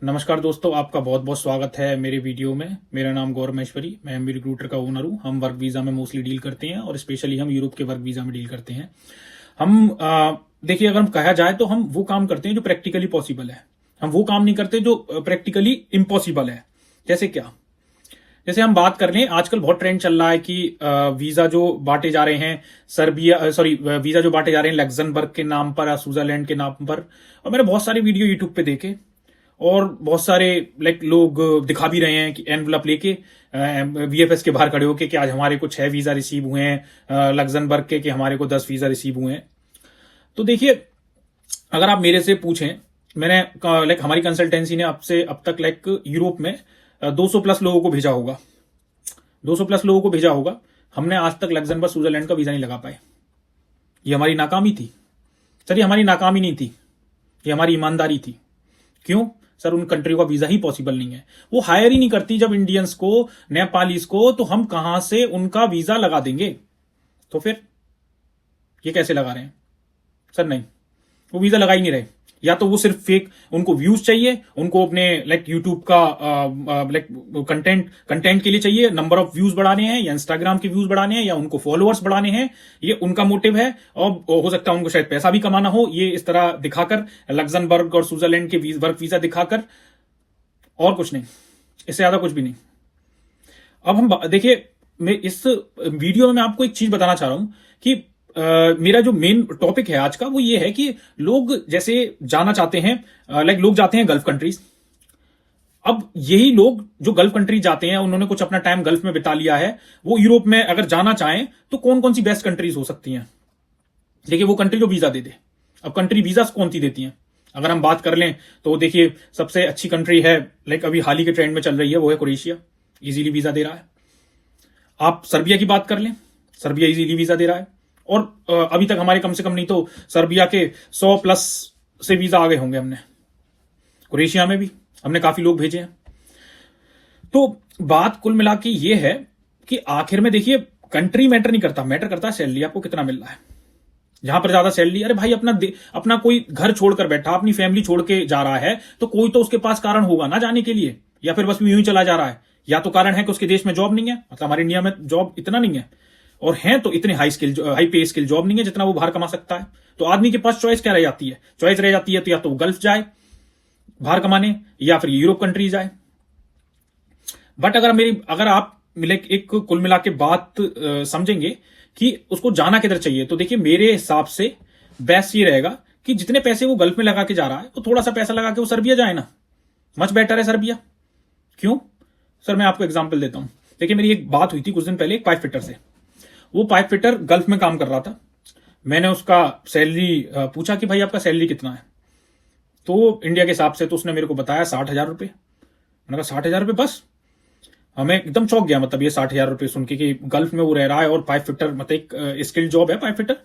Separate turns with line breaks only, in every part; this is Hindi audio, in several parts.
नमस्कार दोस्तों, आपका बहुत बहुत स्वागत है मेरे वीडियो में। मेरा नाम गौरव महेश्वरी, मैं एमबी रिक्रूटर का ओनर हूं। हम वर्क वीज़ा में मोस्टली डील करते हैं और स्पेशली हम यूरोप के वर्क वीज़ा में डील करते हैं। हम देखिए, अगर हम कहा जाए तो हम वो काम करते हैं जो प्रैक्टिकली पॉसिबल है। हम वो काम नहीं करते जो प्रैक्टिकली इम्पॉसिबल है। जैसे क्या? जैसे हम बात कर लें, आजकल बहुत ट्रेंड चल रहा है कि वीजा जो बांटे जा रहे हैं वीजा जो बांटे जा रहे हैं लग्जमबर्ग के नाम पर या स्विट्जरलैंड के नाम पर। और मैंने बहुत सारे वीडियो यूट्यूब पे देखे और बहुत सारे लोग दिखा भी रहे हैं कि एनवलप लेके वीएफएस के बाहर खड़े होके कि आज हमारे को 6 वीजा रिसीव हुए हैं लग्जमबर्ग के, कि हमारे को 10 वीजा रिसीव हुए हैं। तो देखिए, अगर आप मेरे से पूछें, मैंने हमारी कंसल्टेंसी ने आपसे अब तक यूरोप में 200 प्लस लोगों को भेजा होगा। 200 प्लस लोगों को भेजा होगा। हमने आज तक लग्जमबर्ग स्विट्जरलैंड का वीजा नहीं लगा पाए। ये हमारी नाकामी थी सर, ये हमारी नाकामी नहीं थी, ये हमारी ईमानदारी थी। क्यों सर? उन कंट्री का वीजा ही पॉसिबल नहीं है। वो हायर ही नहीं करती जब इंडियंस को, नेपालीज को, तो हम कहां से उनका वीजा लगा देंगे? तो फिर ये कैसे लगा रहे हैं सर? नहीं, वो वीजा लगा ही नहीं रहे। या तो वो सिर्फ फेक, उनको व्यूज चाहिए, उनको अपने यूट्यूब का कंटेंट के लिए चाहिए, नंबर ऑफ व्यूज बढ़ाने हैं या इंस्टाग्राम के व्यूज बढ़ाने हैं या उनको फॉलोअर्स बढ़ाने हैं, ये उनका मोटिव है। और हो सकता है उनको शायद पैसा भी कमाना हो, ये इस तरह दिखाकर, लग्जमबर्ग और स्विट्जरलैंड के वर्क वीजा दिखाकर, और कुछ नहीं, इससे ज्यादा कुछ भी नहीं। अब हम देखिए, मैं इस वीडियो में मैं आपको एक चीज बताना चाह रहा हूं कि मेरा जो मेन टॉपिक है आज का वो ये है कि लोग जैसे जाना चाहते हैं, लोग जाते हैं गल्फ कंट्रीज। अब यही लोग जो गल्फ कंट्री जाते हैं, उन्होंने कुछ अपना टाइम गल्फ में बिता लिया है, वो यूरोप में अगर जाना चाहें तो कौन कौन सी बेस्ट कंट्रीज हो सकती हैं? देखिए, वो कंट्री जो वीजा दे दे। अब कंट्री वीजा कौन सी देती हैं? अगर हम बात कर लें तो देखिए, सबसे अच्छी कंट्री है, अभी हाल ही के ट्रेंड में चल रही है, वो है क्रोएशिया। इजीली वीजा दे रहा है। आप सर्बिया की बात कर लें, सर्बिया इजीली वीजा दे रहा है। और अभी तक हमारे कम से कम नहीं तो सर्बिया के 100 प्लस से वीजा आ गए होंगे। हमने क्रोएशिया में भी हमने काफी लोग भेजे हैं। तो बात कुल मिला के ये है कि आखिर में देखिए, कंट्री मैटर नहीं करता, मैटर करता है सैलरी, आपको कितना मिल रहा है। जहां पर ज्यादा सैलरी, अरे भाई अपना कोई घर छोड़कर बैठा, अपनी फैमिली छोड़ के जा रहा है, तो कोई तो उसके पास कारण होगा ना जाने के लिए, या फिर बस यूं ही चला जा रहा है। या तो कारण है कि उसके देश में जॉब नहीं है, मतलब हमारे इंडिया में जॉब इतना नहीं है, और हैं तो इतने हाई पे स्किल जॉब नहीं है जितना वो बाहर कमा सकता है। तो आदमी के पास चॉइस क्या रह जाती है? चॉइस रह जाती है तो या तो वो गल्फ जाए बाहर कमाने, या फिर यूरोप कंट्री जाए। बट अगर आप एक कुल मिला के बात समझेंगे कि उसको जाना किधर चाहिए, तो देखिए, मेरे हिसाब से बेस्ट ये रहेगा कि जितने पैसे वो गल्फ में लगा के जा रहा है, तो थोड़ा सा पैसा लगा के वो सर्बिया जाए ना। मच बेटर है सर्बिया। क्यों सर? मैं आपको एग्जांपल देता हूं। देखिए, मेरी एक बात हुई थी कुछ दिन पहले एक पाइप फिटर से। वो पाइप फिटर गल्फ में काम कर रहा था। मैंने उसका सैलरी पूछा कि भाई आपका सैलरी कितना है? तो इंडिया के हिसाब से तो उसने मेरे को बताया 60,000 रुपए। मैंने कहा 60,000 रुपए बस? हमें एकदम चौंक गया, मतलब ये 60,000 रुपए सुन के कि गल्फ में वो रह रहा है और पाइप फिटर, मतलब एक स्किल्ड जॉब है पाइप फिटर,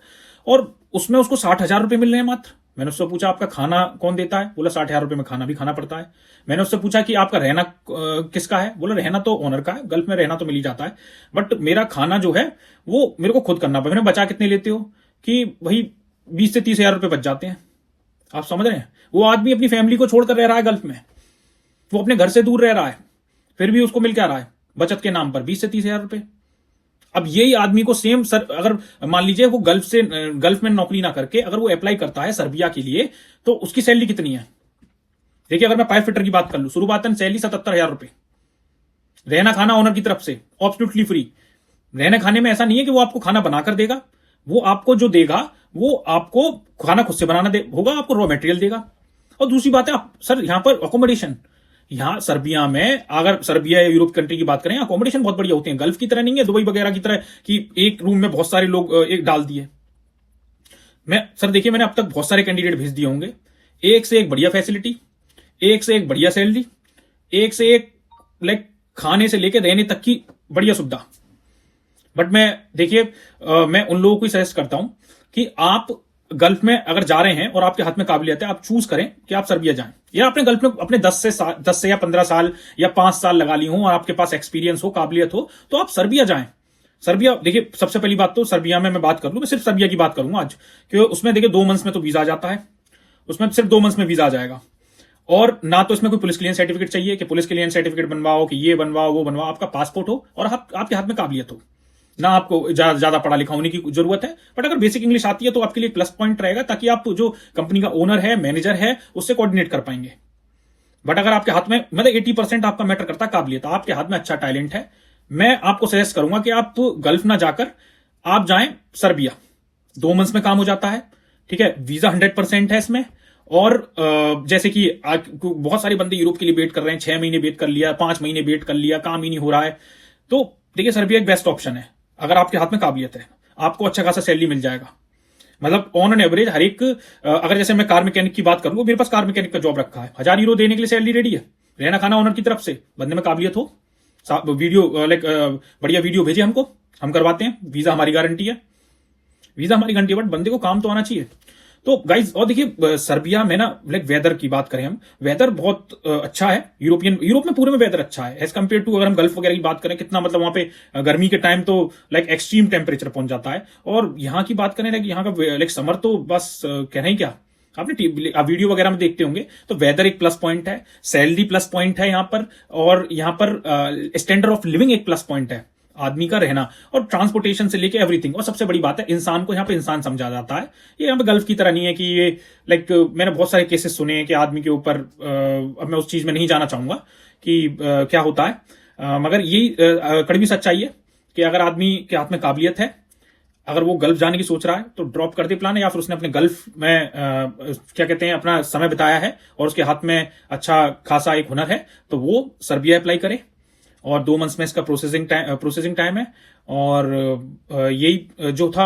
और उसमें उसको 60,000 रुपए मिल रहे हैं मात्र। मैंने उससे पूछा आपका खाना कौन देता है? बोला 60,000 रुपए में खाना भी खाना पड़ता है। मैंने उससे पूछा कि आपका रहना किसका है? बोला रहना तो ओनर का है, गल्फ में रहना तो मिल ही जाता है, बट मेरा खाना जो है वो मेरे को खुद करना पड़ेगा। मैंने बचा कितने लेते हो? कि भाई 20 से 30,000 रुपए बच जाते हैं। आप समझ रहे हैं? वो आदमी अपनी फैमिली को छोड़कर रह रहा है गल्फ में, वो अपने घर से दूर रह रहा है, फिर भी उसको मिल क्या रहा है बचत के नाम पर 20 से 30,000 रुपए। अब यही आदमी को सेम सर, अगर मान लीजिए वो गल्फ में नौकरी ना करके अगर वो अप्लाई करता है सर्बिया के लिए, तो उसकी सैलरी कितनी है? देखिए, अगर मैं पाइप फिटर की बात कर लूं, शुरुआतन सैलरी 77,000 रुपए, रहना खाना ओनर की तरफ से एब्सोल्युटली फ्री। रहने खाने में ऐसा नहीं है कि वो आपको खाना बनाकर देगा, वो आपको जो देगा वो आपको खाना खुद से बनाना होगा, आपको रॉ मटेरियल देगा। और दूसरी बात है सर, यहां पर अकोमोडेशन, यहां सर्बिया में, अगर सर्बिया या यूरोप कंट्री की बात करें, अकोमोडेशन बहुत बढ़िया होते हैं। गल्फ की तरह नहीं है, दुबई वगैरह की तरह कि एक रूम में बहुत सारे लोग एक डाल दिए। देखिए, मैंने अब तक बहुत सारे कैंडिडेट भेज दिए होंगे, एक से एक बढ़िया फैसिलिटी, एक से एक बढ़िया सैलरी, एक से एक खाने से लेकर रहने तक की बढ़िया सुविधा। बट मैं उन लोगों को सजेस्ट करता हूं कि आप गल्फ में अगर जा रहे हैं और आपके हाथ में काबिलियत है, आप चूज करें कि आप सर्बिया जाएं, या अपने गल्फ में अपने 10 से या 15 साल या 5 साल लगा ली हो और आपके पास एक्सपीरियंस हो, काबिलियत हो, तो आप सर्बिया जाएं। सर्बिया, देखिए, सबसे पहली बात तो सर्बिया में मैं बात कर लूं, मैं सिर्फ सर्बिया की बात करूंगा आज, क्योंकि उसमें देखिए 2 मंथ्स में तो वीजा आ जाता है, उसमें सिर्फ 2 मंथ्स में वीजा आ जाएगा। और ना तो इसमें कोई पुलिस क्लियरेंस सर्टिफिकेट चाहिए कि पुलिस क्लियरेंस सर्टिफिकेट बनवाओ, कि ये बनवाओ वो बनवाओ। आपका पासपोर्ट हो और आपके हाथ में काबिलियत हो, ना आपको ज्यादा पढ़ा लिखा होने की जरूरत है, बट अगर बेसिक इंग्लिश आती है तो आपके लिए प्लस पॉइंट रहेगा, ताकि आप जो कंपनी का ओनर है, मैनेजर है, उससे कोऑर्डिनेट कर पाएंगे। बट अगर आपके हाथ में मतलब 80% आपका मैटर करता है काबिलियत, आपके हाथ में अच्छा टैलेंट है, मैं आपको सजेस्ट करूंगा कि आप गल्फ ना जाकर आप जाएं सर्बिया। 2 मंथ्स में काम हो जाता है, ठीक है। वीजा 100% है इसमें। और जैसे कि आज बहुत सारे बंदे यूरोप के लिए वेट कर रहे हैं, 6 महीने वेट कर लिया, 5 महीने वेट कर लिया, काम ही नहीं हो रहा है, तो देखिए सर्बिया एक बेस्ट ऑप्शन है। अगर आपके हाथ में काबिलियत है, आपको अच्छा खासा सैलरी मिल जाएगा। मतलब ऑन एन एवरेज हर एक, अगर जैसे मैं कार मैकेनिक की बात करूं, मेरे पास कार मैकेनिक का जॉब रखा है, 1000 यूरो देने के लिए सैलरी रेडी है, रहना खाना ओनर की तरफ से, बंदे में काबिलियत हो, वीडियो लाइक बढ़िया वीडियो भेजे हमको, हम करवाते हैं, वीजा हमारी गारंटी है, वीजा हमारी गारंटी है, बट बंदे को काम तो आना चाहिए। तो गाइज, और देखिए सर्बिया में ना, लाइक वेदर की बात करें हम, वेदर बहुत अच्छा है। यूरोप में पूरे में वेदर अच्छा है एज कम्पेयर टू, अगर हम गल्फ वगैरह की बात करें, कितना मतलब वहां पे गर्मी के टाइम तो लाइक एक्सट्रीम टेम्परेचर पहुंच जाता है। और यहाँ की बात करें, लाइक यहाँ का लाइक समर तो बस कहना ही क्या, आपने आप वीडियो वगैरह में देखते होंगे, तो वेदर एक प्लस पॉइंट है, सैलरी प्लस पॉइंट है यहाँ पर, और यहाँ पर स्टैंडर्ड ऑफ लिविंग एक प्लस पॉइंट है, आदमी का रहना और ट्रांसपोर्टेशन से लेके एवरीथिंग। और सबसे बड़ी बात है, इंसान को यहाँ पे इंसान समझा जाता है। ये यहाँ पे गल्फ की तरह नहीं है कि ये लाइक मैंने बहुत सारे केसेस सुने हैं कि आदमी के ऊपर, अब मैं उस चीज में नहीं जाना चाहूंगा कि क्या होता है, मगर यही कड़वी सच्चाई है कि अगर आदमी के हाथ में काबिलियत है, अगर वो गल्फ जाने की सोच रहा है तो ड्रॉप कर दे प्लान, या फिर उसने अपने गल्फ में क्या कहते हैं अपना समय बिताया है और उसके हाथ में अच्छा खासा एक हुनर है, तो वो सर्बिया अप्लाई करे। और 2 मंथ्स में इसका प्रोसेसिंग टाइम है। और यही जो था